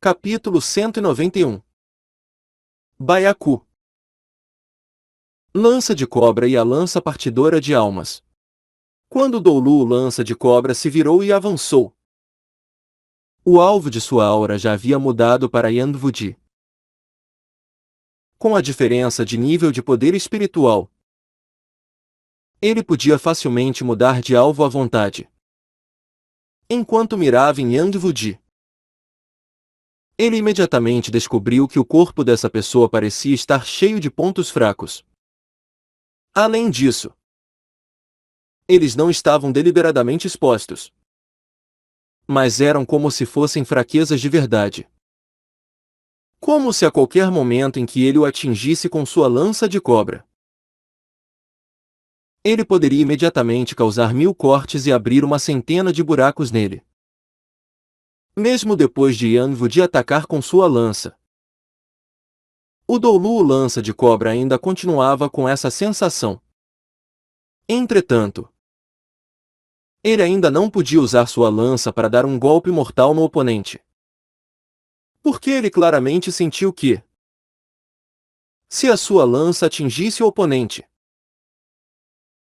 Capítulo 191. Baiacu. Lança de cobra e a lança partidora de almas. Quando Doulu, lança de cobra, se virou e avançou, o alvo de sua aura já havia mudado para Yandvudi. Com a diferença de nível de poder espiritual, ele podia facilmente mudar de alvo à vontade. Enquanto mirava em Yandvudi, ele imediatamente descobriu que o corpo dessa pessoa parecia estar cheio de pontos fracos. Além disso, eles não estavam deliberadamente expostos, mas eram como se fossem fraquezas de verdade. Como se a qualquer momento em que ele o atingisse com sua lança de cobra, ele poderia imediatamente causar 1000 cortes e abrir uma centena de buracos nele. Mesmo depois de Yandvudi atacar com sua lança, o Doulu, lança de cobra, ainda continuava com essa sensação. Entretanto, ele ainda não podia usar sua lança para dar um golpe mortal no oponente, porque ele claramente sentiu que, se a sua lança atingisse o oponente,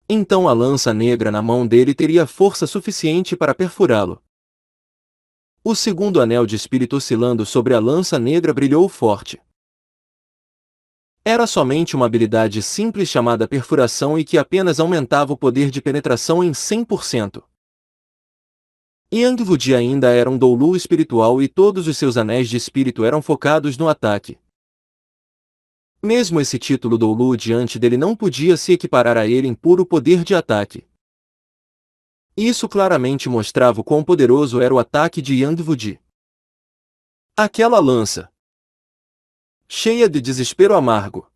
então a lança negra na mão dele teria força suficiente para perfurá-lo. O segundo anel de espírito oscilando sobre a lança negra brilhou forte. Era somente uma habilidade simples chamada perfuração e que apenas aumentava o poder de penetração em 100%. Yandvudi ainda era um Doulu espiritual e todos os seus anéis de espírito eram focados no ataque. Mesmo esse título Doulu diante dele não podia se equiparar a ele em puro poder de ataque. Isso claramente mostrava o quão poderoso era o ataque de Yandvudi. Aquela lança, cheia de desespero amargo,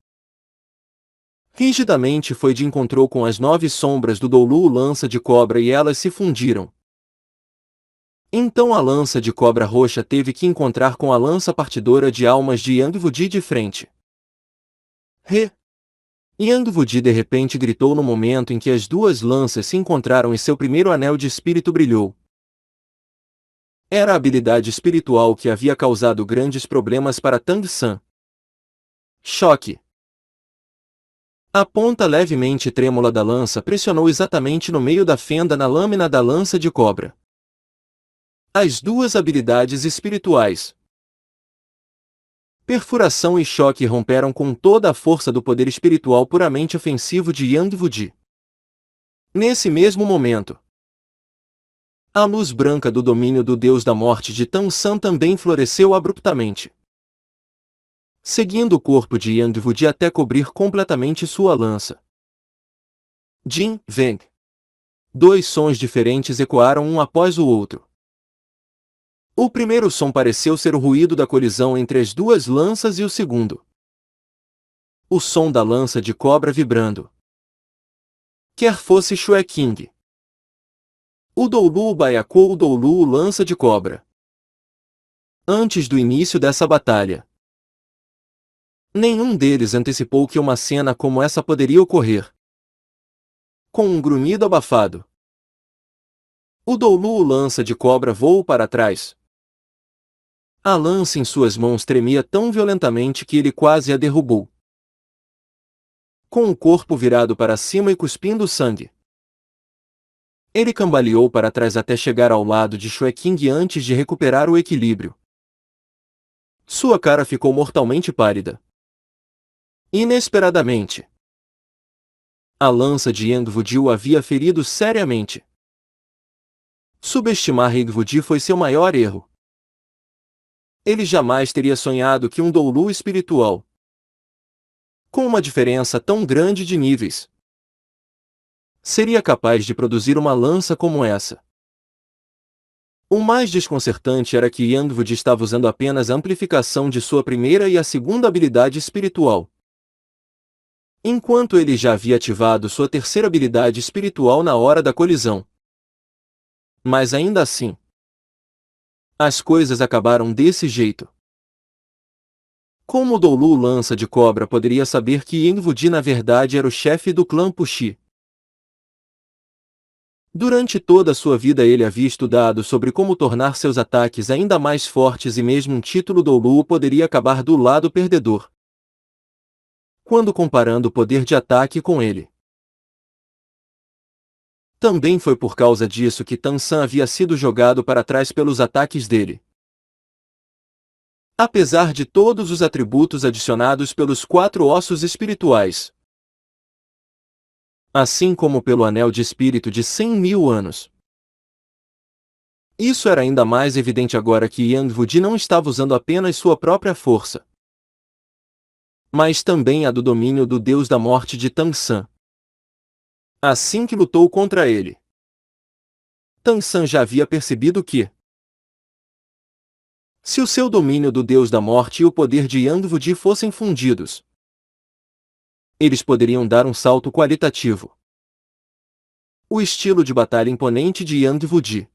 rigidamente foi de encontro com as 9 sombras do Doulu, lança de cobra, e elas se fundiram. Então a lança de cobra roxa teve que encontrar com a lança partidora de almas de Yandvudi de frente. Yandvudi de repente gritou no momento em que as duas lanças se encontraram e seu primeiro anel de espírito brilhou. Era a habilidade espiritual que havia causado grandes problemas para Tang San. Choque. A ponta levemente trêmula da lança pressionou exatamente no meio da fenda na lâmina da lança de cobra. As duas habilidades espirituais, perfuração e choque, romperam com toda a força do poder espiritual puramente ofensivo de Yandvudi. Nesse mesmo momento, a luz branca do domínio do deus da morte de Tang San também floresceu abruptamente, seguindo o corpo de Yandvudi até cobrir completamente sua lança. Jin, Veng. 2 sons diferentes ecoaram um após o outro. O primeiro som pareceu ser o ruído da colisão entre as duas lanças e o segundo, o som da lança de cobra vibrando. Quer fosse Shue King, o Doulu Baiacu ou o Doulu lança de cobra. Antes do início dessa batalha, nenhum deles antecipou que uma cena como essa poderia ocorrer. Com um grunhido abafado, o Doulu lança de cobra voou para trás. A lança em suas mãos tremia tão violentamente que ele quase a derrubou. Com o corpo virado para cima e cuspindo sangue, ele cambaleou para trás até chegar ao lado de Shue King antes de recuperar o equilíbrio. Sua cara ficou mortalmente pálida. Inesperadamente, a lança de Yandvudi o havia ferido seriamente. Subestimar Yandvudi foi seu maior erro. Ele jamais teria sonhado que um Doulu espiritual, com uma diferença tão grande de níveis, seria capaz de produzir uma lança como essa. O mais desconcertante era que Yandvudi estava usando apenas a amplificação de sua primeira e a segunda habilidade espiritual, enquanto ele já havia ativado sua terceira habilidade espiritual na hora da colisão. Mas ainda assim, as coisas acabaram desse jeito. Como o Doulu lança de cobra poderia saber que Yandvudi na verdade era o chefe do clã Puxi? Durante toda a sua vida ele havia estudado sobre como tornar seus ataques ainda mais fortes e mesmo um título Doulu poderia acabar do lado perdedor. Quando comparando o poder de ataque com ele. Também foi por causa disso que Tan San havia sido jogado para trás pelos ataques dele. Apesar de todos os atributos adicionados pelos 4 ossos espirituais. Assim como pelo anel de espírito de 100.000 anos. Isso era ainda mais evidente agora que Yang Wudi não estava usando apenas sua própria força, mas também a do domínio do deus da morte de Tan San. Assim que lutou contra ele, Tan San já havia percebido que, se o seu domínio do deus da morte e o poder de Yang Wudi fossem fundidos, eles poderiam dar um salto qualitativo. O estilo de batalha imponente de Yang Wudi.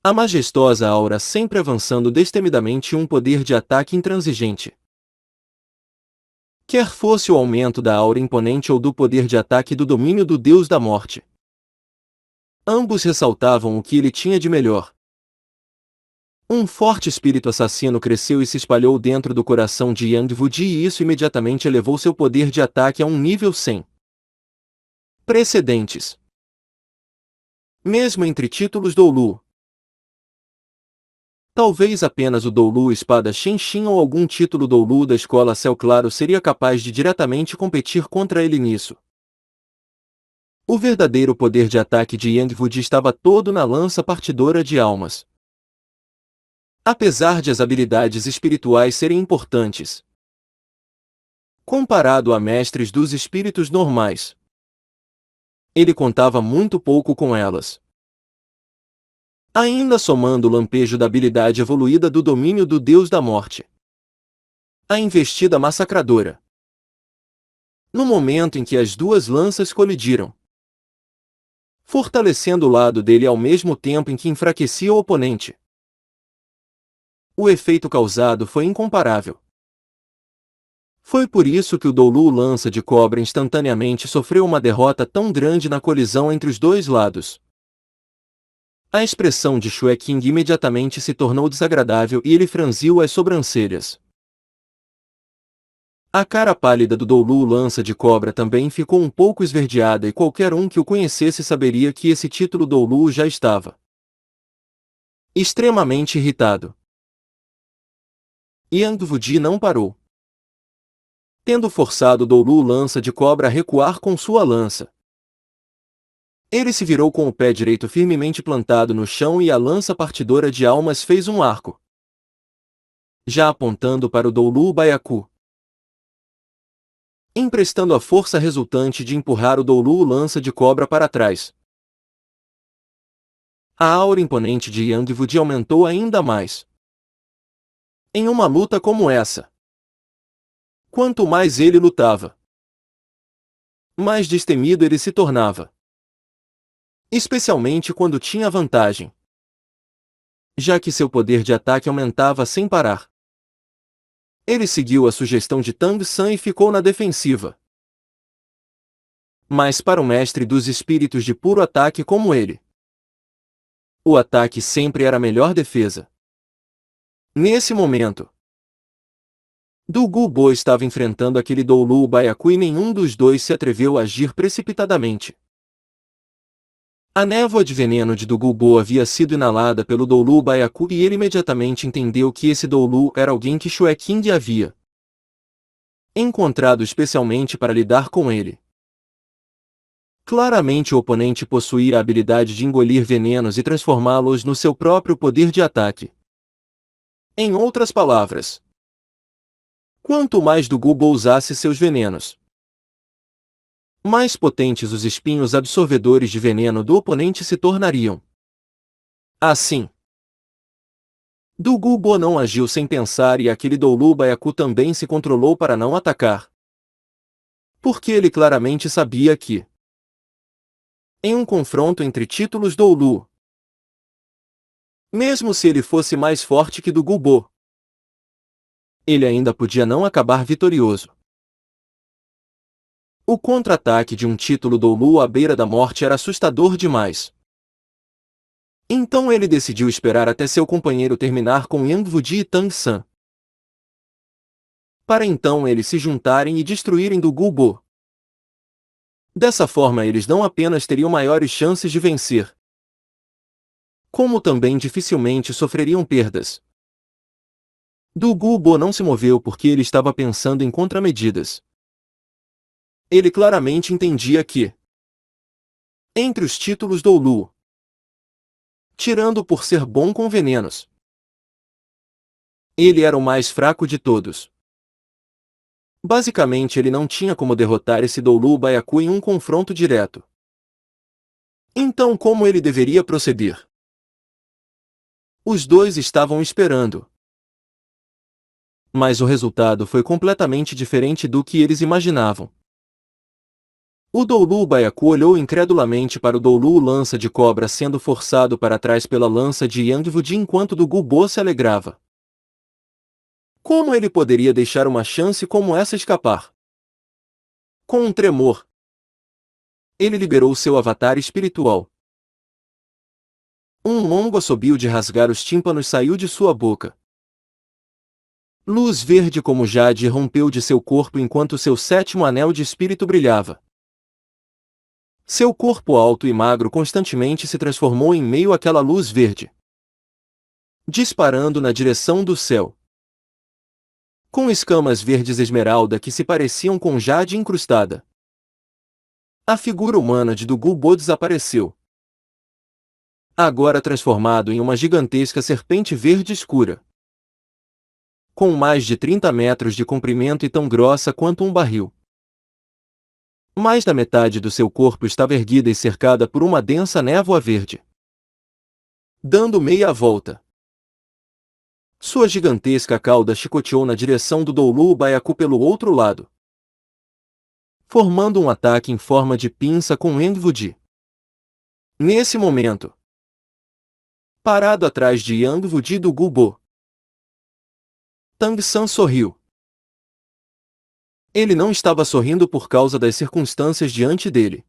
A majestosa aura sempre avançando destemidamente e um poder de ataque intransigente. Quer fosse o aumento da aura imponente ou do poder de ataque do domínio do deus da morte. Ambos ressaltavam o que ele tinha de melhor. Um forte espírito assassino cresceu e se espalhou dentro do coração de Yang Wudi e isso imediatamente elevou seu poder de ataque a um nível sem precedentes. Mesmo entre títulos Doulu. Talvez apenas o Doulu Espada Shen ou algum título Doulu da Escola Céu Claro seria capaz de diretamente competir contra ele nisso. O verdadeiro poder de ataque de Yang Wudi estava todo na lança partidora de almas. Apesar de as habilidades espirituais serem importantes, comparado a mestres dos espíritos normais, ele contava muito pouco com elas. Ainda somando o lampejo da habilidade evoluída do domínio do Deus da Morte. A investida massacradora. No momento em que as duas lanças colidiram, fortalecendo o lado dele ao mesmo tempo em que enfraquecia o oponente. O efeito causado foi incomparável. Foi por isso que o Doulu Lança de Cobra instantaneamente sofreu uma derrota tão grande na colisão entre os dois lados. A expressão de Shue King imediatamente se tornou desagradável e ele franziu as sobrancelhas. A cara pálida do Doulu Lança de Cobra também ficou um pouco esverdeada e qualquer um que o conhecesse saberia que esse título Doulu já estava extremamente irritado. Yang Wudi não parou. Tendo forçado Doulu Lança de Cobra a recuar com sua lança, ele se virou com o pé direito firmemente plantado no chão e a lança partidora de almas fez um arco, já apontando para o Doulu Baiacu, emprestando a força resultante de empurrar o Doulu Lança de Cobra para trás. A aura imponente de Yang Wudi aumentou ainda mais. Em uma luta como essa, quanto mais ele lutava, mais destemido ele se tornava. Especialmente quando tinha vantagem, já que seu poder de ataque aumentava sem parar. Ele seguiu a sugestão de Tang San e ficou na defensiva. Mas para o mestre dos espíritos de puro ataque como ele, o ataque sempre era a melhor defesa. Nesse momento, Du Gubo estava enfrentando aquele Doulu Baiacu e nenhum dos dois se atreveu a agir precipitadamente. A névoa de veneno de Du Gubo havia sido inalada pelo Doulu Baiacu e ele imediatamente entendeu que esse Doulu era alguém que Shue King havia encontrado especialmente para lidar com ele. Claramente o oponente possuía a habilidade de engolir venenos e transformá-los no seu próprio poder de ataque. Em outras palavras, quanto mais Du Gubo usasse seus venenos, mais potentes os espinhos absorvedores de veneno do oponente se tornariam. Assim, Du Gubo não agiu sem pensar e aquele Doulu Baiacu também se controlou para não atacar. Porque ele claramente sabia que, em um confronto entre títulos Doulu, mesmo se ele fosse mais forte que Du Gubo, ele ainda podia não acabar vitorioso. O contra-ataque de um título Doulu à beira da morte era assustador demais. Então ele decidiu esperar até seu companheiro terminar com Yang Wudi e Tang San, para então eles se juntarem e destruírem do Gubo. Dessa forma eles não apenas teriam maiores chances de vencer, como também dificilmente sofreriam perdas. Do Gubo não se moveu porque ele estava pensando em contramedidas. Ele claramente entendia que, entre os títulos Doulu, tirando por ser bom com venenos, ele era o mais fraco de todos. Basicamente ele não tinha como derrotar esse Doulu Baiacu em um confronto direto. Então como ele deveria proceder? Os dois estavam esperando. Mas o resultado foi completamente diferente do que eles imaginavam. O Doulu Baiacu olhou incredulamente para o Doulu Lança de Cobra sendo forçado para trás pela lança de Yang Wudi enquanto do Gubo se alegrava. Como ele poderia deixar uma chance como essa escapar? Com um tremor, ele liberou seu avatar espiritual. Um longo assobio de rasgar os tímpanos saiu de sua boca. Luz verde como jade rompeu de seu corpo enquanto seu sétimo anel de espírito brilhava. Seu corpo alto e magro constantemente se transformou em meio àquela luz verde, disparando na direção do céu, com escamas verdes esmeralda que se pareciam com jade incrustada. A figura humana de Dugubo desapareceu, agora transformado em uma gigantesca serpente verde escura, com mais de 30 metros de comprimento e tão grossa quanto um barril. Mais da metade do seu corpo estava erguida e cercada por uma densa névoa verde, dando meia volta. Sua gigantesca cauda chicoteou na direção do Doulu Baiacu pelo outro lado, formando um ataque em forma de pinça com Yang Wudi. Nesse momento, parado atrás de Yang Wudi do Gubo, Tang San sorriu. Ele não estava sorrindo por causa das circunstâncias diante dele,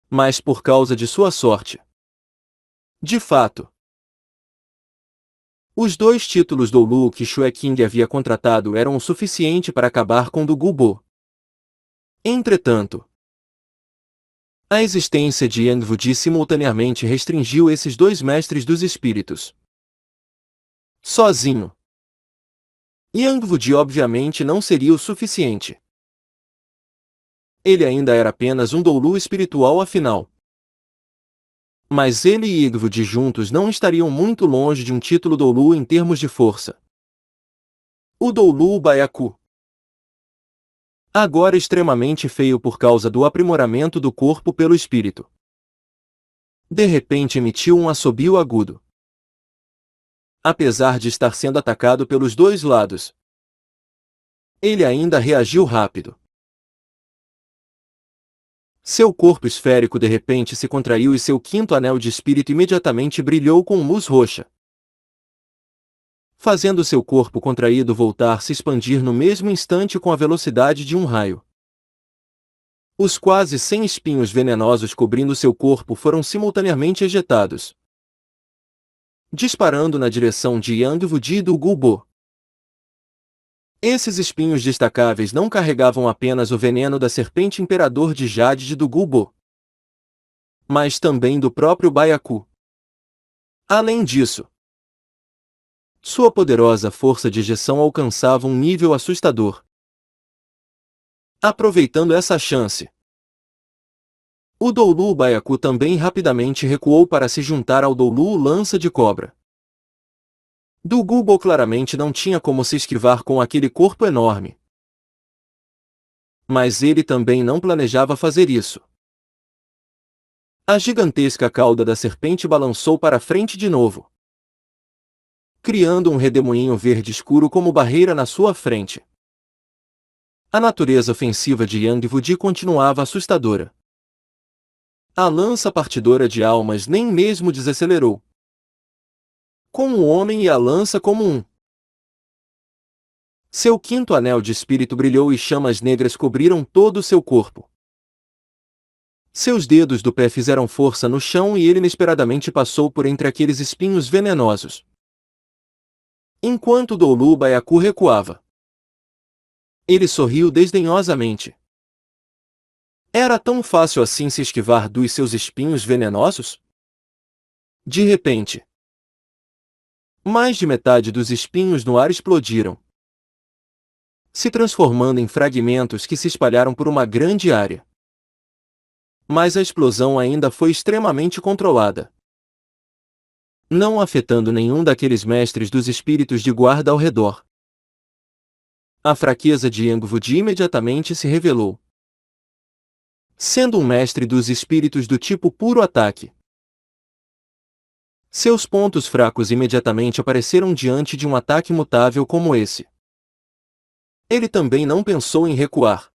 mas por causa de sua sorte. De fato, os dois títulos Doulu que Shue King havia contratado eram o suficiente para acabar com do Gubo. Entretanto, a existência de Yang Wudi simultaneamente restringiu esses dois mestres dos espíritos. Sozinho, Yang Wudi obviamente não seria o suficiente. Ele ainda era apenas um Doulu espiritual afinal. Mas ele e Yang Wudi juntos não estariam muito longe de um título Doulu em termos de força. O Doulu Baiacu, agora extremamente feio por causa do aprimoramento do corpo pelo espírito, de repente emitiu um assobio agudo. Apesar de estar sendo atacado pelos dois lados, ele ainda reagiu rápido. Seu corpo esférico de repente se contraiu e seu quinto anel de espírito imediatamente brilhou com luz roxa, fazendo seu corpo contraído voltar a se expandir no mesmo instante com a velocidade de um raio. Os quase 100 espinhos venenosos cobrindo seu corpo foram simultaneamente ejetados, disparando na direção de Yang Wudi e do Gubo. Esses espinhos destacáveis não carregavam apenas o veneno da serpente imperador de Jade de do Gubo, mas também do próprio Baiacu. Além disso, sua poderosa força de ejeção alcançava um nível assustador. Aproveitando essa chance, o Doulu Baiacu também rapidamente recuou para se juntar ao Doulu Lança de Cobra. Do Gubo claramente não tinha como se esquivar com aquele corpo enorme. Mas ele também não planejava fazer isso. A gigantesca cauda da serpente balançou para frente de novo, criando um redemoinho verde escuro como barreira na sua frente. A natureza ofensiva de Yang Wudi continuava assustadora. A lança partidora de almas nem mesmo desacelerou. Com o homem e a lança como um. Seu quinto anel de espírito brilhou e chamas negras cobriram todo o seu corpo. Seus dedos do pé fizeram força no chão e ele inesperadamente passou por entre aqueles espinhos venenosos. Enquanto Doulu Baiacu recuava, ele sorriu desdenhosamente. Era tão fácil assim se esquivar dos seus espinhos venenosos? De repente, mais de metade dos espinhos no ar explodiram, se transformando em fragmentos que se espalharam por uma grande área. Mas a explosão ainda foi extremamente controlada, não afetando nenhum daqueles mestres dos espíritos de guarda ao redor. A fraqueza de Yangvudi imediatamente se revelou. Sendo um mestre dos espíritos do tipo puro ataque, seus pontos fracos imediatamente apareceram diante de um ataque mutável como esse. Ele também não pensou em recuar.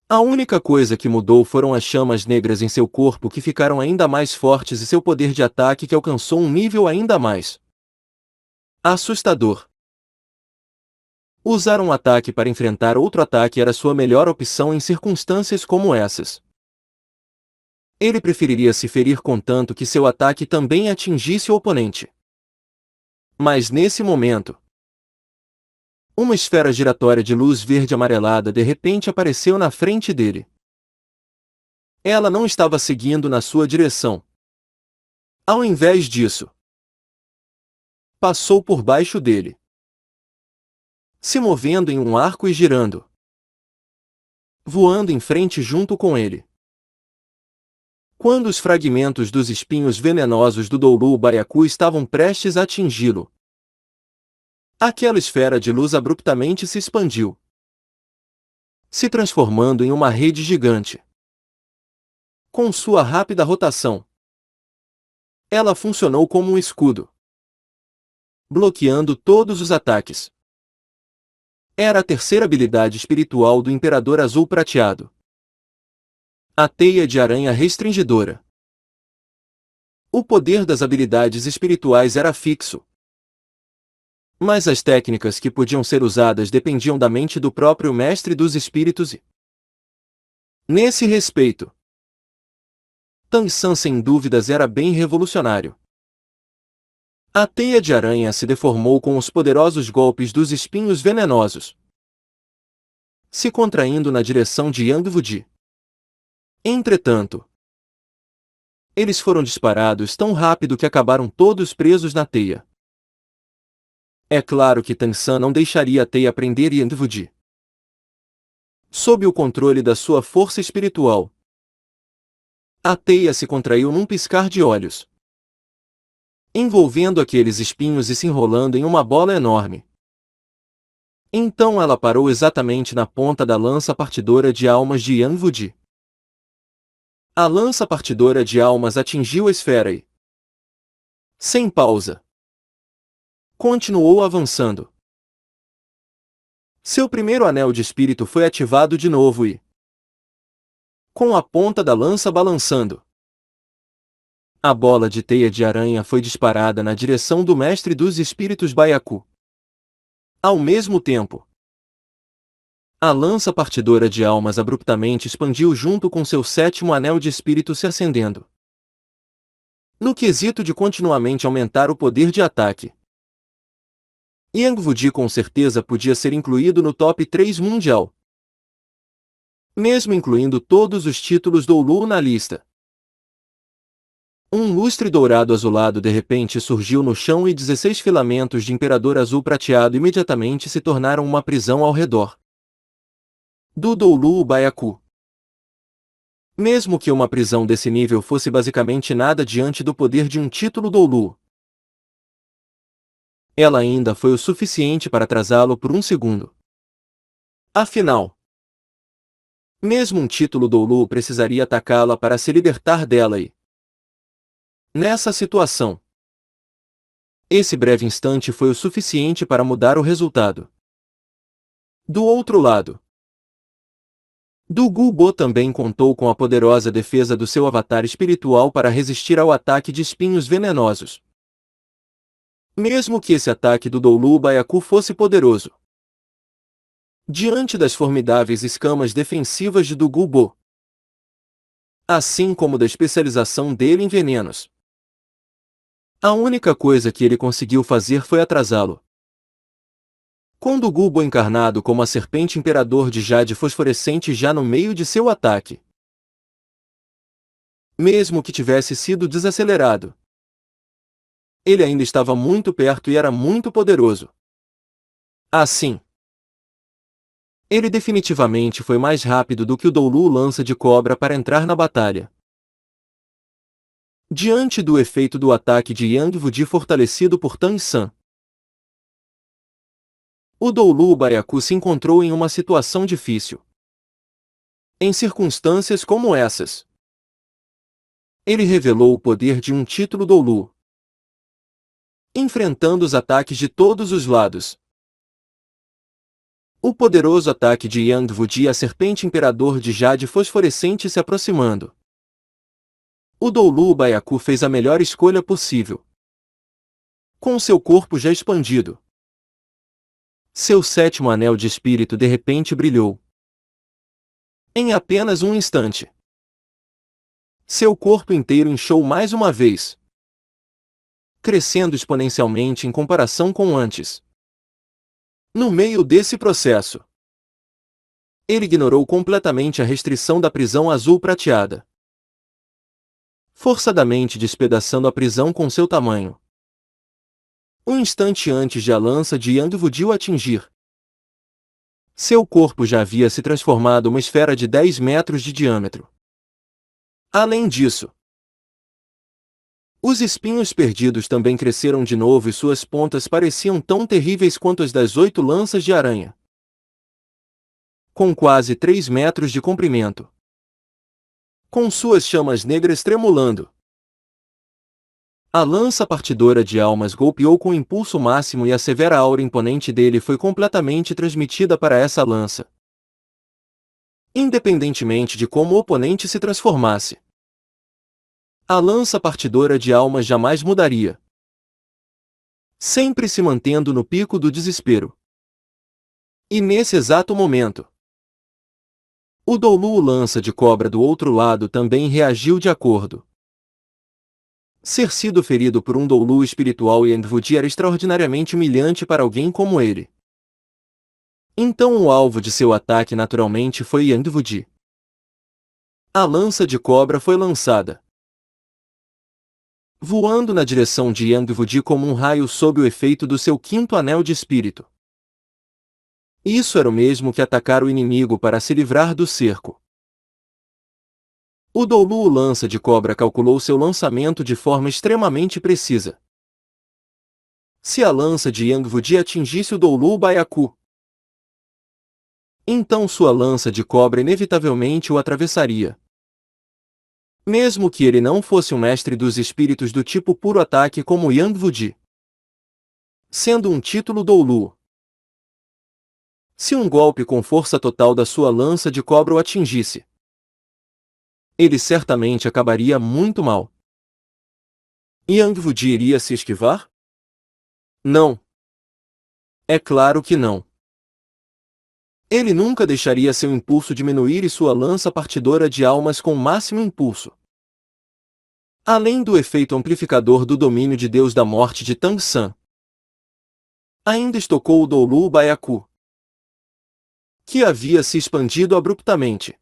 A única coisa que mudou foram as chamas negras em seu corpo que ficaram ainda mais fortes e seu poder de ataque que alcançou um nível ainda mais assustador. Usar um ataque para enfrentar outro ataque era sua melhor opção em circunstâncias como essas. Ele preferiria se ferir contanto que seu ataque também atingisse o oponente. Mas nesse momento, uma esfera giratória de luz verde amarelada de repente apareceu na frente dele. Ela não estava seguindo na sua direção. Ao invés disso, passou por baixo dele, se movendo em um arco e girando, voando em frente junto com ele. Quando os fragmentos dos espinhos venenosos do Doulu Baiacu estavam prestes a atingi-lo, aquela esfera de luz abruptamente se expandiu, se transformando em uma rede gigante. Com sua rápida rotação, ela funcionou como um escudo, bloqueando todos os ataques. Era a terceira habilidade espiritual do Imperador Azul Prateado. A teia de aranha restringidora. O poder das habilidades espirituais era fixo, mas as técnicas que podiam ser usadas dependiam da mente do próprio mestre dos espíritos e, nesse respeito, Tang San sem dúvidas era bem revolucionário. A teia de aranha se deformou com os poderosos golpes dos espinhos venenosos, se contraindo na direção de Yangvudi. Entretanto, eles foram disparados tão rápido que acabaram todos presos na teia. É claro que Tang San não deixaria a teia prender Yangvudi. Sob o controle da sua força espiritual, a teia se contraiu num piscar de olhos, envolvendo aqueles espinhos e se enrolando em uma bola enorme. Então ela parou exatamente na ponta da lança partidora de almas de Yangvudi. A lança partidora de almas atingiu a esfera e, sem pausa, continuou avançando. Seu primeiro anel de espírito foi ativado de novo e, com a ponta da lança balançando, a bola de teia de aranha foi disparada na direção do mestre dos espíritos Baiacu. Ao mesmo tempo, a lança partidora de almas abruptamente expandiu junto com seu sétimo anel de espírito se acendendo. No quesito de continuamente aumentar o poder de ataque, Yangvudi com certeza podia ser incluído no top 3 mundial, mesmo incluindo todos os títulos do Doulu na lista. Um lustre dourado azulado de repente surgiu no chão e 16 filamentos de Imperador Azul Prateado imediatamente se tornaram uma prisão ao redor do Doulu Baiacu. Mesmo que uma prisão desse nível fosse basicamente nada diante do poder de um título Doulu, ela ainda foi o suficiente para atrasá-lo por um segundo. Afinal, mesmo um título Doulu precisaria atacá-la para se libertar dela e, nessa situação, esse breve instante foi o suficiente para mudar o resultado. Do outro lado, Du Gubo também contou com a poderosa defesa do seu avatar espiritual para resistir ao ataque de espinhos venenosos. Mesmo que esse ataque do Doulu Baiacu fosse poderoso, diante das formidáveis escamas defensivas de Dugubo, assim como da especialização dele em venenos, a única coisa que ele conseguiu fazer foi atrasá-lo. Com Dugubo encarnado como a serpente imperador de jade fosforescente já no meio de seu ataque, mesmo que tivesse sido desacelerado, ele ainda estava muito perto e era muito poderoso. Assim, ele definitivamente foi mais rápido do que o Doulu lança de cobra para entrar na batalha. Diante do efeito do ataque de Yang Wudi fortalecido por Tang San, o Doulu Baiacu se encontrou em uma situação difícil. Em circunstâncias como essas, ele revelou o poder de um título Doulu, enfrentando os ataques de todos os lados. O poderoso ataque de Yang Wudi, a serpente imperador de jade fosforescente se aproximando. O Doulu Baiacu fez a melhor escolha possível. Com seu corpo já expandido, seu sétimo anel de espírito de repente brilhou. Em apenas um instante, seu corpo inteiro inchou mais uma vez, crescendo exponencialmente em comparação com antes. No meio desse processo, ele ignorou completamente a restrição da prisão azul prateada, forçadamente despedaçando a prisão com seu tamanho. Um instante antes de a lança de Yang Wudi o atingir, seu corpo já havia se transformado em uma esfera de 10 metros de diâmetro. Além disso, os espinhos perdidos também cresceram de novo e suas pontas pareciam tão terríveis quanto as das 8 lanças de aranha, com quase 3 metros de comprimento, com suas chamas negras tremulando. A lança partidora de almas golpeou com impulso máximo e a severa aura imponente dele foi completamente transmitida para essa lança. Independentemente de como o oponente se transformasse, a lança partidora de almas jamais mudaria, sempre se mantendo no pico do desespero. E nesse exato momento, o Doulu lança de cobra do outro lado também reagiu de acordo. Ser sido ferido por um Doulu espiritual Yang Wudi era extraordinariamente humilhante para alguém como ele. Então o alvo de seu ataque naturalmente foi Yang Wudi. A lança de cobra foi lançada, voando na direção de Yang Wudi como um raio sob o efeito do seu quinto anel de espírito. Isso era o mesmo que atacar o inimigo para se livrar do cerco. O Doulu lança de cobra calculou seu lançamento de forma extremamente precisa. Se a lança de Yang Wudi atingisse o Doulu Baiacu, então sua lança de cobra inevitavelmente o atravessaria. Mesmo que ele não fosse um mestre dos espíritos do tipo puro ataque como Yang Wudi, sendo um título Doulu. Se um golpe com força total da sua lança de cobra o atingisse, ele certamente acabaria muito mal. Yang Wudi iria se esquivar? Não. É claro que não. Ele nunca deixaria seu impulso diminuir e sua lança partidora de almas com máximo impulso. Além do efeito amplificador do domínio de Deus da morte de Tang San, ainda estocou o Doulu Baiacu, que havia se expandido abruptamente,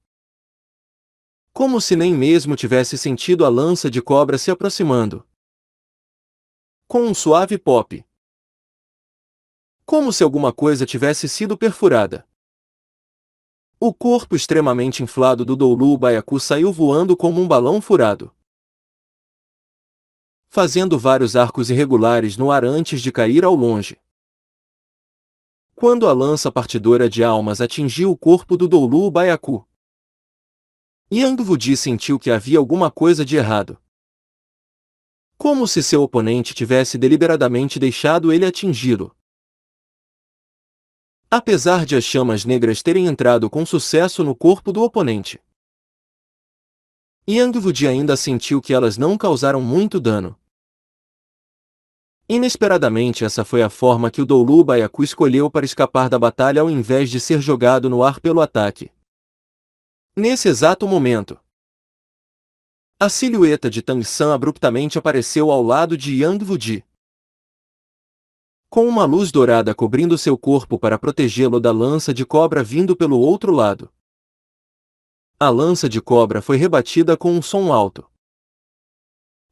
como se nem mesmo tivesse sentido a lança de cobra se aproximando. Com um suave pop, como se alguma coisa tivesse sido perfurada. O corpo extremamente inflado do Doulu Baiacu saiu voando como um balão furado, fazendo vários arcos irregulares no ar antes de cair ao longe. Quando a lança partidora de almas atingiu o corpo do Doulu Baiacu, Yang Wudi sentiu que havia alguma coisa de errado. Como se seu oponente tivesse deliberadamente deixado ele atingi-lo. Apesar de as chamas negras terem entrado com sucesso no corpo do oponente, Yang Wudi ainda sentiu que elas não causaram muito dano. Inesperadamente, essa foi a forma que o Doulu Baiacu escolheu para escapar da batalha ao invés de ser jogado no ar pelo ataque. Nesse exato momento, a silhueta de Tang San abruptamente apareceu ao lado de Yang Wudi. Com uma luz dourada cobrindo seu corpo para protegê-lo da lança de cobra vindo pelo outro lado. A lança de cobra foi rebatida com um som alto.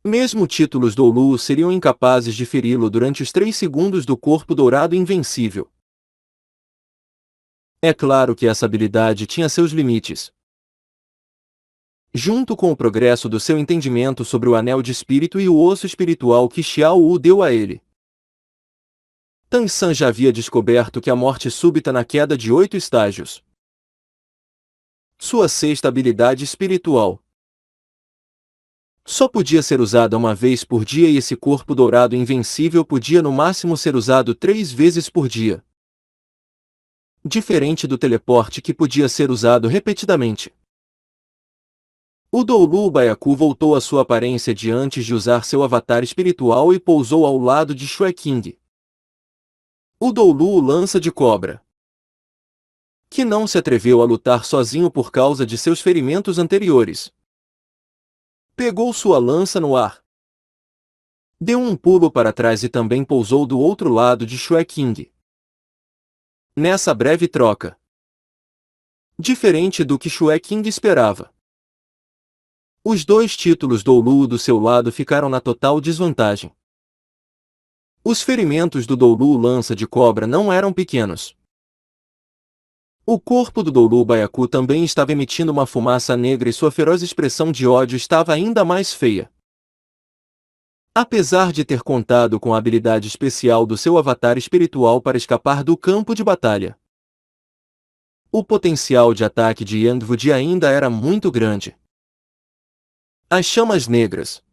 Mesmo títulos Doulu seriam incapazes de feri-lo durante os 3 segundos do corpo dourado invencível. É claro que essa habilidade tinha seus limites. Junto com o progresso do seu entendimento sobre o anel de espírito e o osso espiritual que Xiao Wu deu a ele, Tang San já havia descoberto que a morte súbita na queda de 8 estágios. Sua sexta habilidade espiritual só podia ser usada uma vez por dia e esse corpo dourado invencível podia no máximo ser usado 3 vezes por dia. Diferente do teleporte que podia ser usado repetidamente. O Doulu Baiacu voltou à sua aparência de antes de usar seu avatar espiritual e pousou ao lado de Shue King. O Doulu Lança de Cobra, que não se atreveu a lutar sozinho por causa de seus ferimentos anteriores. Pegou sua lança no ar. Deu um pulo para trás e também pousou do outro lado de Shue King. Nessa breve troca, diferente do que Shue King esperava, os 2 títulos Doulu do seu lado ficaram na total desvantagem. Os ferimentos do Doulu Lança de Cobra não eram pequenos. O corpo do Doulu Baiacu também estava emitindo uma fumaça negra e sua feroz expressão de ódio estava ainda mais feia. Apesar de ter contado com a habilidade especial do seu avatar espiritual para escapar do campo de batalha, o potencial de ataque de Yang Wudi ainda era muito grande. As chamas negras,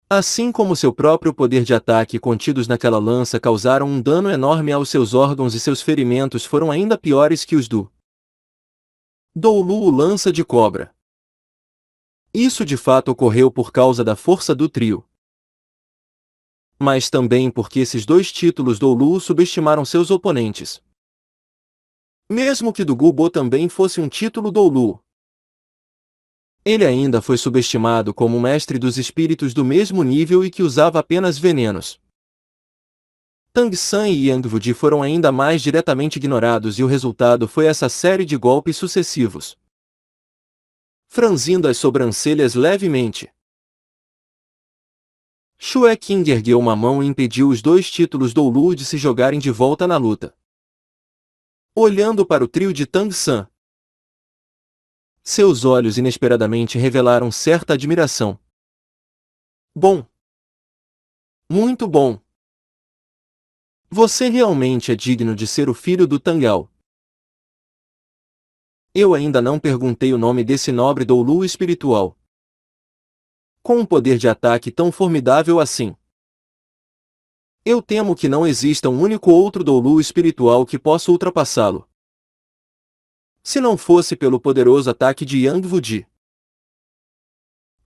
assim como seu próprio poder de ataque contidos naquela lança, causaram um dano enorme aos seus órgãos e seus ferimentos foram ainda piores que os do Doulu Lança de Cobra. Isso de fato ocorreu por causa da força do trio. Mas também porque esses 2 títulos Doulu subestimaram seus oponentes. Mesmo que do Gubo também fosse um título Doulu, ele ainda foi subestimado como um mestre dos espíritos do mesmo nível e que usava apenas venenos. Tang San e Yang Wudi foram ainda mais diretamente ignorados e o resultado foi essa série de golpes sucessivos. Franzindo as sobrancelhas levemente, Shue King ergueu uma mão e impediu os 2 títulos Doulu de se jogarem de volta na luta. Olhando para o trio de Tang San, seus olhos inesperadamente revelaram certa admiração. Bom. Muito bom. Você realmente é digno de ser o filho do Tangal. Eu ainda não perguntei o nome desse nobre Doulu espiritual. Com um poder de ataque tão formidável assim, eu temo que não exista um único outro Doulu espiritual que possa ultrapassá-lo. Se não fosse pelo poderoso ataque de Yang Wudi.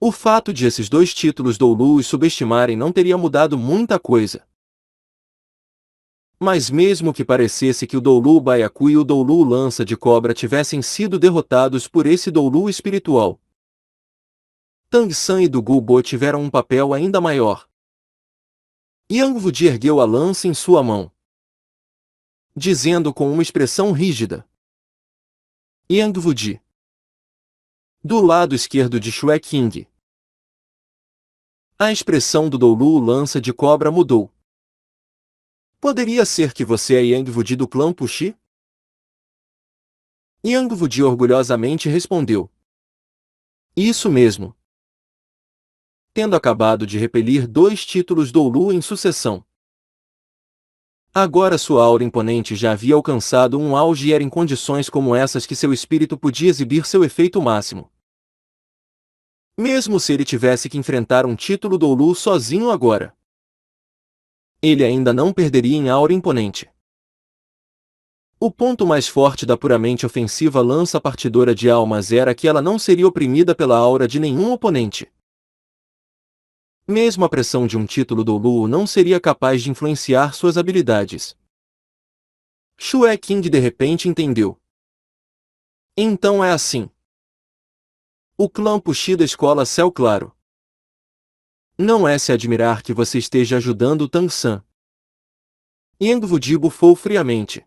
O fato de esses 2 títulos Doulu os subestimarem não teria mudado muita coisa. Mas mesmo que parecesse que o Doulu Baiacu e o Doulu Lança de Cobra tivessem sido derrotados por esse Doulu espiritual, Tang San e do Gubo tiveram um papel ainda maior. Yang Wudi ergueu a lança em sua mão, dizendo com uma expressão rígida: Yang Wudi. Do lado esquerdo de Shue King, a expressão do Doulu Lança de Cobra mudou. Poderia ser que você é Yang Wudi do clã Puxi? Yang Wudi orgulhosamente respondeu: Isso mesmo. Tendo acabado de repelir 2 títulos Doulu em sucessão. Agora sua aura imponente já havia alcançado um auge e era em condições como essas que seu espírito podia exibir seu efeito máximo. Mesmo se ele tivesse que enfrentar um título Doulu sozinho agora, ele ainda não perderia em aura imponente. O ponto mais forte da puramente ofensiva lança partidora de almas era que ela não seria oprimida pela aura de nenhum oponente. Mesmo a pressão de um título do Luo não seria capaz de influenciar suas habilidades. Shue King de repente entendeu. Então é assim. O clã Puxi da escola Céu Claro. Não é se admirar que você esteja ajudando Tang San. Yang Wudi bufou friamente.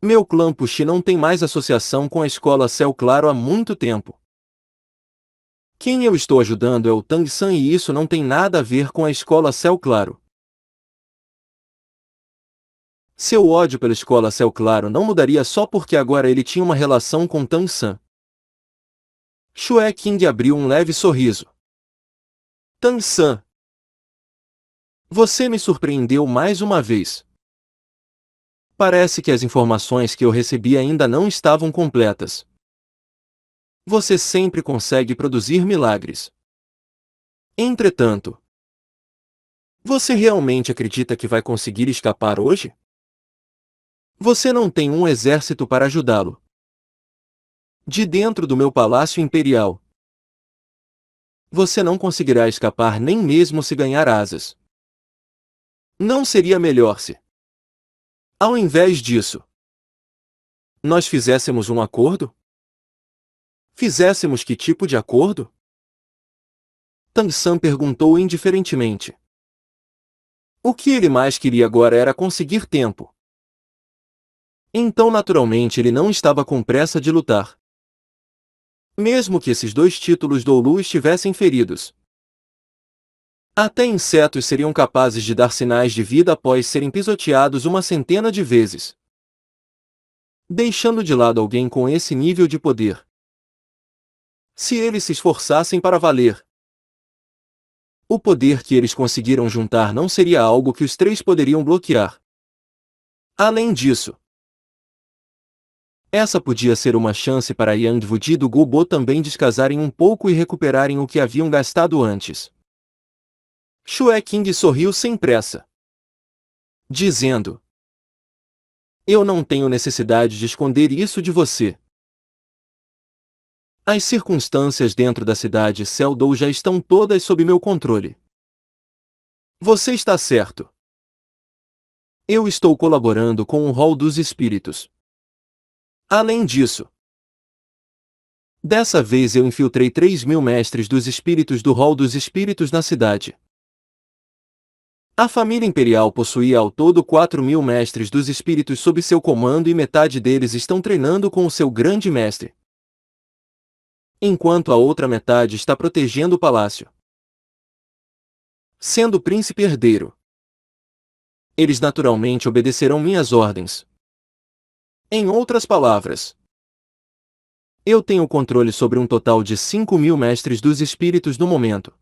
Meu clã Puxi não tem mais associação com a escola Céu Claro há muito tempo. Quem eu estou ajudando é o Tang San e isso não tem nada a ver com a escola Céu Claro. Seu ódio pela escola Céu Claro não mudaria só porque agora ele tinha uma relação com Tang San. Shue King abriu um leve sorriso. Tang San. Você me surpreendeu mais uma vez. Parece que as informações que eu recebi ainda não estavam completas. Você sempre consegue produzir milagres. Entretanto, você realmente acredita que vai conseguir escapar hoje? Você não tem um exército para ajudá-lo. De dentro do meu palácio imperial, você não conseguirá escapar nem mesmo se ganhar asas. Não seria melhor se, ao invés disso, nós fizéssemos um acordo? Fizéssemos que tipo de acordo? Tang San perguntou indiferentemente. O que ele mais queria agora era conseguir tempo. Então naturalmente ele não estava com pressa de lutar. Mesmo que esses dois títulos do Lu estivessem feridos. Até insetos seriam capazes de dar sinais de vida após serem pisoteados uma centena de vezes. Deixando de lado alguém com esse nível de poder. Se eles se esforçassem para valer, o poder que eles conseguiram juntar não seria algo que os três poderiam bloquear. Além disso, essa podia ser uma chance para Yang Wudi e do Gubo também descasarem um pouco e recuperarem o que haviam gastado antes. Shue King sorriu sem pressa, dizendo: eu não tenho necessidade de esconder isso de você. As circunstâncias dentro da cidade Celdou já estão todas sob meu controle. Você está certo. Eu estou colaborando com o Hall dos Espíritos. Além disso, dessa vez eu infiltrei 3.000 mestres dos espíritos do Hall dos Espíritos na cidade. A família imperial possuía ao todo 4.000 mestres dos espíritos sob seu comando e metade deles estão treinando com o seu grande mestre, enquanto a outra metade está protegendo o palácio. Sendo o príncipe herdeiro, eles naturalmente obedecerão minhas ordens. Em outras palavras, eu tenho controle sobre um total de 5.000 mestres dos espíritos no momento.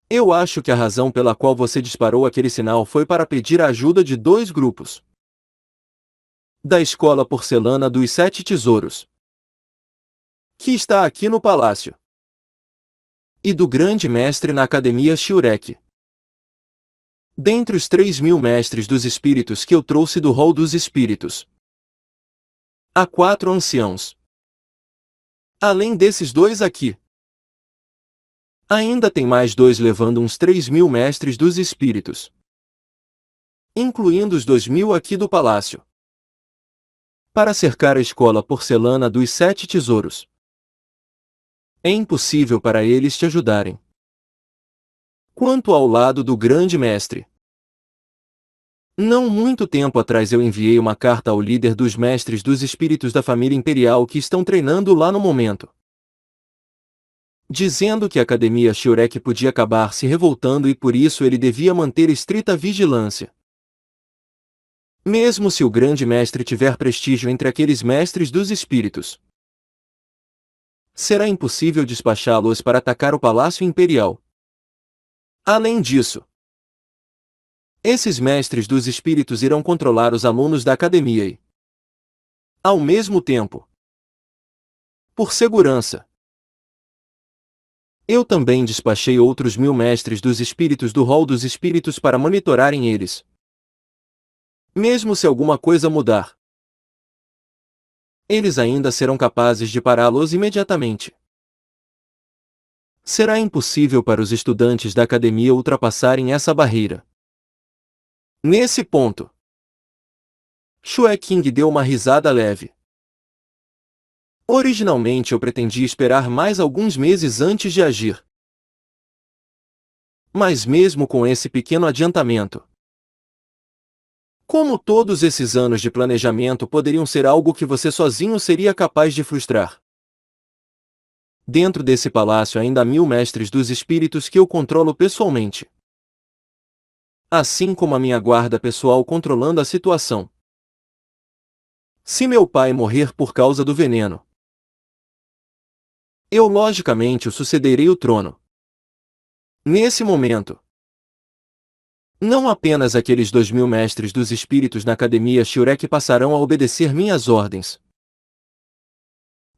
Eu acho que a razão pela qual você disparou aquele sinal foi para pedir a ajuda de 2 grupos. Da Escola Porcelana dos 7 Tesouros, que está aqui no palácio, e do Grande Mestre na Academia Shiurek. Dentre os 3.000 mestres dos espíritos que eu trouxe do Hall dos Espíritos, há 4 anciãos. Além desses 2 aqui, ainda tem mais 2 levando uns 3.000 mestres dos espíritos, incluindo os 2.000 aqui do palácio, para cercar a Escola Porcelana dos 7 Tesouros. É impossível para eles te ajudarem. Quanto ao lado do Grande Mestre, não muito tempo atrás eu enviei uma carta ao líder dos mestres dos espíritos da família imperial que estão treinando lá no momento, dizendo que a Academia Shiurek podia acabar se revoltando e por isso ele devia manter estrita vigilância. Mesmo se o Grande Mestre tiver prestígio entre aqueles mestres dos espíritos, será impossível despachá-los para atacar o Palácio Imperial. Além disso, esses mestres dos espíritos irão controlar os alunos da academia e, ao mesmo tempo, por segurança, eu também despachei outros 1.000 mestres dos espíritos do Hall dos Espíritos para monitorarem eles. Mesmo se alguma coisa mudar, eles ainda serão capazes de pará-los imediatamente. Será impossível para os estudantes da academia ultrapassarem essa barreira. Nesse ponto, Shue King deu uma risada leve. Originalmente eu pretendia esperar mais alguns meses antes de agir. Mas mesmo com esse pequeno adiantamento, como todos esses anos de planejamento poderiam ser algo que você sozinho seria capaz de frustrar? Dentro desse palácio ainda há 1000 mestres dos espíritos que eu controlo pessoalmente. Assim como a minha guarda pessoal controlando a situação. Se meu pai morrer por causa do veneno, eu logicamente o sucederei o trono. Nesse momento, não apenas aqueles 2000 mestres dos espíritos na Academia Shurek passarão a obedecer minhas ordens,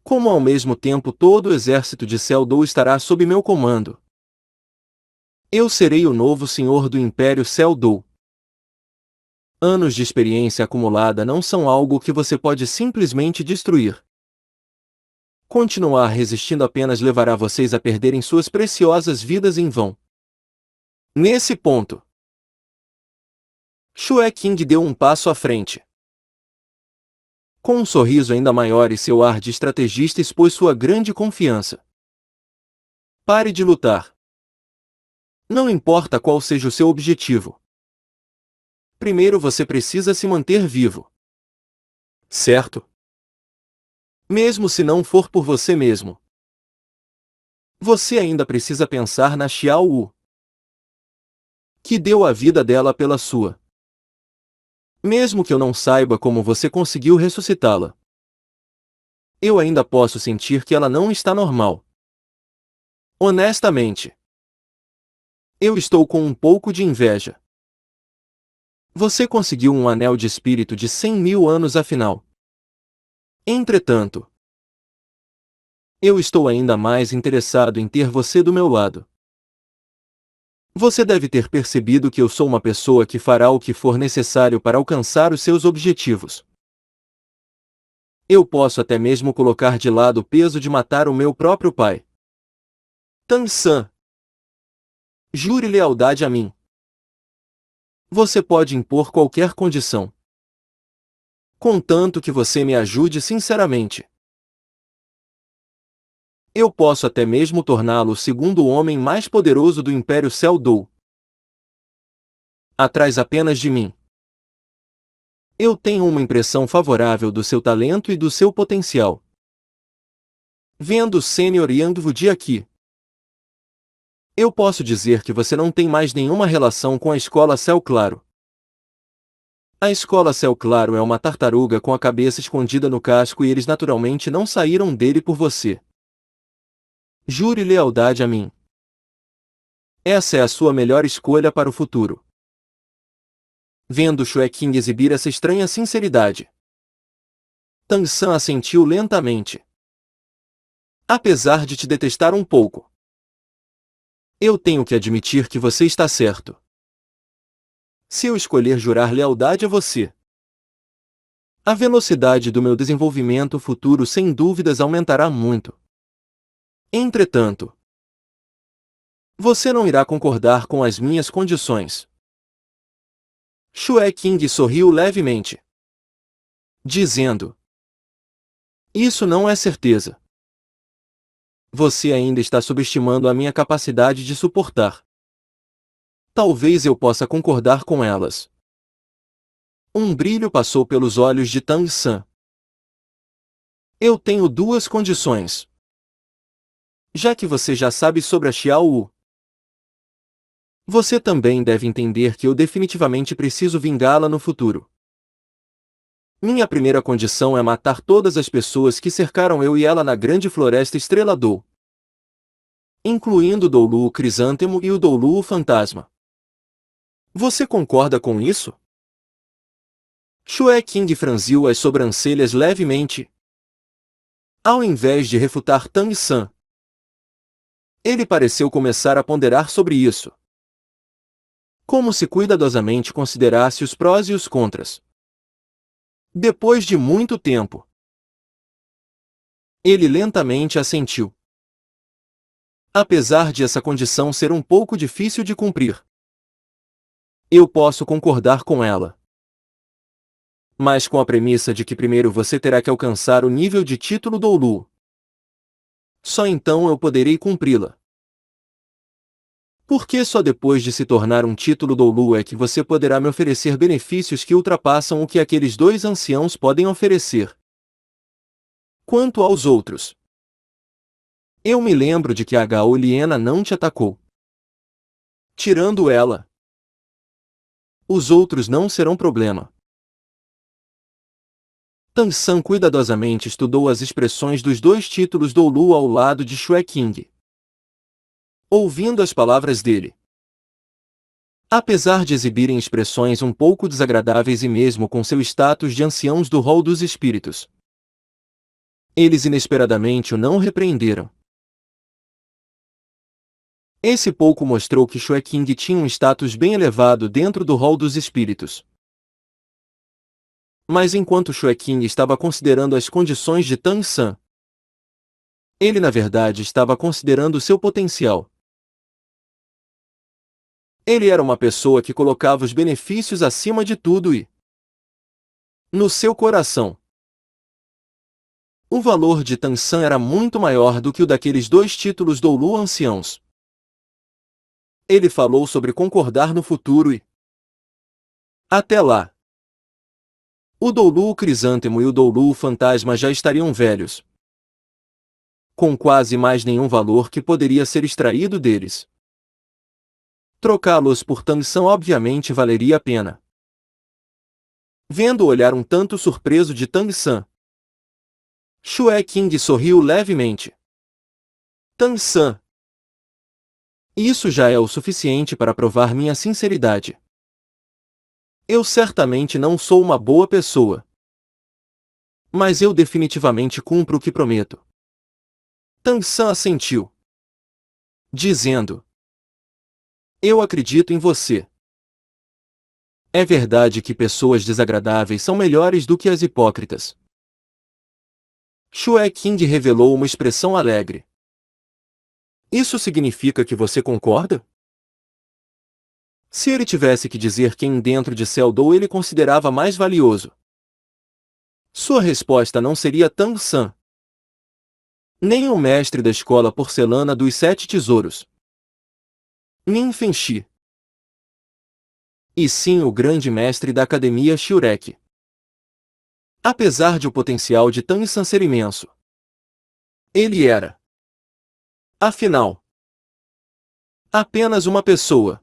como ao mesmo tempo todo o exército de Seldou estará sob meu comando. Eu serei o novo senhor do Império Seldou. Anos de experiência acumulada não são algo que você pode simplesmente destruir. Continuar resistindo apenas levará vocês a perderem suas preciosas vidas em vão. Nesse ponto, Shue King deu um passo à frente. Com um sorriso ainda maior e seu ar de estrategista expôs sua grande confiança. Pare de lutar. Não importa qual seja o seu objetivo. Primeiro você precisa se manter vivo. Certo? Mesmo se não for por você mesmo. Você ainda precisa pensar na Xiao Wu, que deu a vida dela pela sua. Mesmo que eu não saiba como você conseguiu ressuscitá-la, eu ainda posso sentir que ela não está normal. Honestamente, eu estou com um pouco de inveja. Você conseguiu um anel de espírito de 100.000 anos afinal. Entretanto, eu estou ainda mais interessado em ter você do meu lado. Você deve ter percebido que eu sou uma pessoa que fará o que for necessário para alcançar os seus objetivos. Eu posso até mesmo colocar de lado o peso de matar o meu próprio pai. Tang San, jure lealdade a mim. Você pode impor qualquer condição, contanto que você me ajude sinceramente. Eu posso até mesmo torná-lo o segundo homem mais poderoso do Império Seldou. Atrás apenas de mim. Eu tenho uma impressão favorável do seu talento e do seu potencial. Vendo o Sênior Yangwudi aqui, eu posso dizer que você não tem mais nenhuma relação com a Escola Céu Claro. A Escola Céu Claro é uma tartaruga com a cabeça escondida no casco e eles naturalmente não saíram dele por você. Jure lealdade a mim. Essa é a sua melhor escolha para o futuro. Vendo Shue King exibir essa estranha sinceridade, Tang San assentiu lentamente. Apesar de te detestar um pouco, eu tenho que admitir que você está certo. Se eu escolher jurar lealdade a você, a velocidade do meu desenvolvimento futuro sem dúvidas aumentará muito. Entretanto, você não irá concordar com as minhas condições. Shue King sorriu levemente, dizendo: isso não é certeza. Você ainda está subestimando a minha capacidade de suportar. Talvez eu possa concordar com elas. Um brilho passou pelos olhos de Tang San. Eu tenho duas condições. Já que você já sabe sobre a Xiao Wu, você também deve entender que eu definitivamente preciso vingá-la no futuro. Minha primeira condição é matar todas as pessoas que cercaram eu e ela na grande floresta Estrela Dou, incluindo o Doulu Crisântemo e o Doulu Fantasma. Você concorda com isso? Shue King franziu as sobrancelhas levemente, ao invés de refutar Tang San. Ele pareceu começar a ponderar sobre isso, como se cuidadosamente considerasse os prós e os contras. Depois de muito tempo, ele lentamente assentiu. apesar de essa condição ser um pouco difícil de cumprir. Eu posso concordar com ela. Mas com a premissa de que primeiro você terá que alcançar o nível de título Doulu. Só então eu poderei cumpri-la. Porque só depois de se tornar um título Doulu é que você poderá me oferecer benefícios que ultrapassam o que aqueles dois anciãos podem oferecer. Quanto aos outros, eu me lembro de que a Gaoliena não te atacou. Tirando ela, os outros não serão problema. Tan-san cuidadosamente estudou as expressões dos dois títulos Doulu ao lado de Shue King. Ouvindo as palavras dele, apesar de exibirem expressões um pouco desagradáveis e mesmo com seu status de anciãos do rol dos espíritos, eles inesperadamente o não repreenderam. Esse pouco mostrou que Shue King tinha um status bem elevado dentro do rol dos espíritos. Mas enquanto Shue King estava considerando as condições de Tan-san, ele na verdade estava considerando seu potencial. Ele era uma pessoa que colocava os benefícios acima de tudo e, no seu coração, o valor de Tan-san era muito maior do que o daqueles dois títulos Doulu anciãos. Ele falou sobre concordar no futuro e, até lá, o Doulu Crisântemo e o Doulu Fantasma já estariam velhos, com quase mais nenhum valor que poderia ser extraído deles. Trocá-los por Tan-san obviamente valeria a pena. Vendo o olhar um tanto surpreso de Tan-san, Shue King sorriu levemente. Tan-san, isso já é o suficiente para provar minha sinceridade. Eu certamente não sou uma boa pessoa, mas eu definitivamente cumpro o que prometo. Tan-san assentiu, dizendo: eu acredito em você. É verdade que pessoas desagradáveis são melhores do que as hipócritas. Shue King revelou uma expressão alegre. Isso significa que você concorda? Se ele tivesse que dizer quem dentro de Seldou ele considerava mais valioso, sua resposta não seria Tan-san, nem o mestre da escola porcelana dos 7 tesouros, nem Fenshi, e sim o grande mestre da academia Shurek. Apesar de o potencial de Tan-san ser imenso, ele era, afinal, apenas uma pessoa.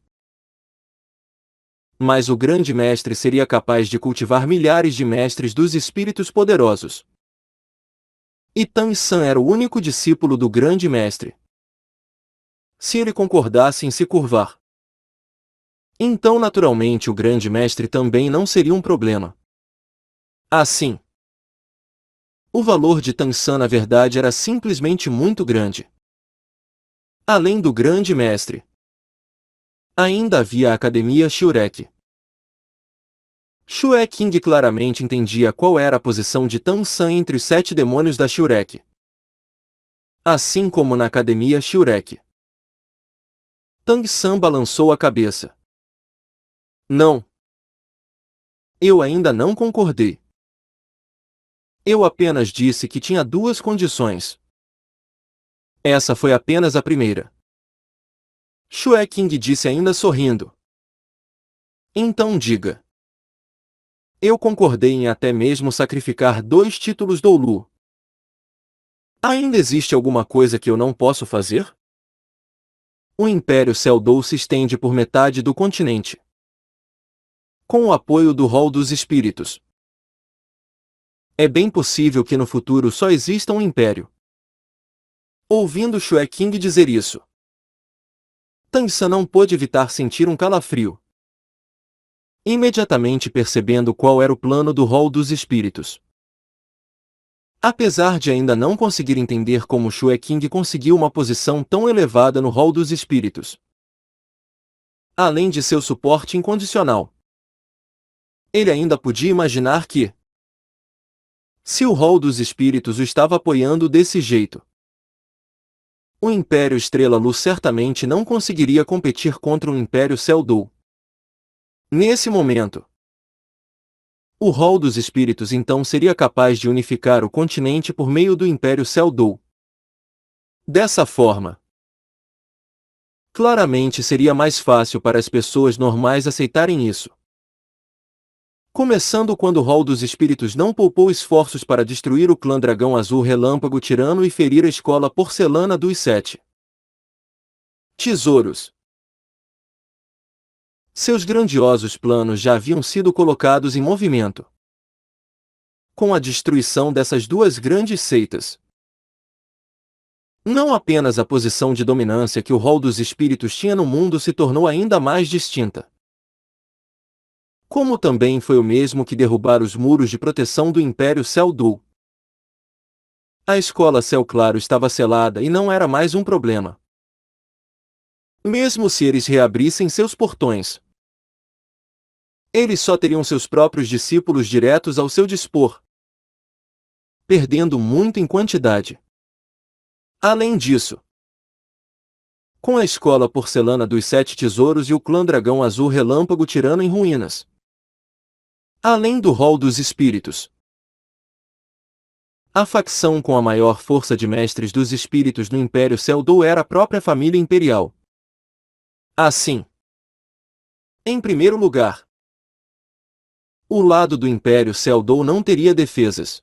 Mas o grande mestre seria capaz de cultivar milhares de mestres dos espíritos poderosos. E Tan-san era o único discípulo do grande mestre. Se ele concordasse em se curvar, então naturalmente o grande mestre também não seria um problema. Assim, o valor de Tan-san na verdade era simplesmente muito grande. Além do grande mestre, ainda havia a Academia Shurek. Shue King claramente entendia qual era a posição de Tan-san entre os 7 demônios da Shurek. Assim como na Academia Shurek. Tan-san balançou a cabeça. Não. Eu ainda não concordei. Eu apenas disse que tinha 2 condições. Essa foi apenas a primeira. Shue King disse ainda sorrindo. Então diga. Eu concordei em até mesmo sacrificar 2 títulos Doulu. Ainda existe alguma coisa que eu não posso fazer? O Império Seldou se estende por metade do continente, com o apoio do Rol dos Espíritos. É bem possível que no futuro só exista um império. Ouvindo Shue King dizer isso, Tan-san não pôde evitar sentir um calafrio. Imediatamente percebendo qual era o plano do Rol dos Espíritos. Apesar de ainda não conseguir entender como Shue King conseguiu uma posição tão elevada no Rol dos Espíritos, além de seu suporte incondicional, ele ainda podia imaginar que, se o Rol dos Espíritos o estava apoiando desse jeito, O Império Estrela-Luz certamente não conseguiria competir contra o Império Céu-Dou. Nesse momento, o Hall dos Espíritos então seria capaz de unificar o continente por meio do Império Céu-Dou. Dessa forma, claramente seria mais fácil para as pessoas normais aceitarem isso. Começando quando o Hall dos Espíritos não poupou esforços para destruir o clã Dragão Azul Relâmpago Tirano e ferir a escola Porcelana dos Sete Tesouros. Seus grandiosos planos já haviam sido colocados em movimento. Com a destruição dessas duas grandes seitas, não apenas a posição de dominância que o Hall dos Espíritos tinha no mundo se tornou ainda mais distinta, como também foi o mesmo que derrubar os muros de proteção do Império Céu-Dou. A escola Céu Claro estava selada e não era mais um problema. Mesmo se eles reabrissem seus portões, eles só teriam seus próprios discípulos diretos ao seu dispor, perdendo muito em quantidade. Além disso, com a escola Porcelana dos Sete Tesouros e o clã Dragão Azul Relâmpago Tirano em ruínas, além do Hall dos Espíritos, a facção com a maior força de mestres dos espíritos no Império Céu-Dou era a própria família imperial. Assim, em primeiro lugar, o lado do Império Céu-Dou não teria defesas.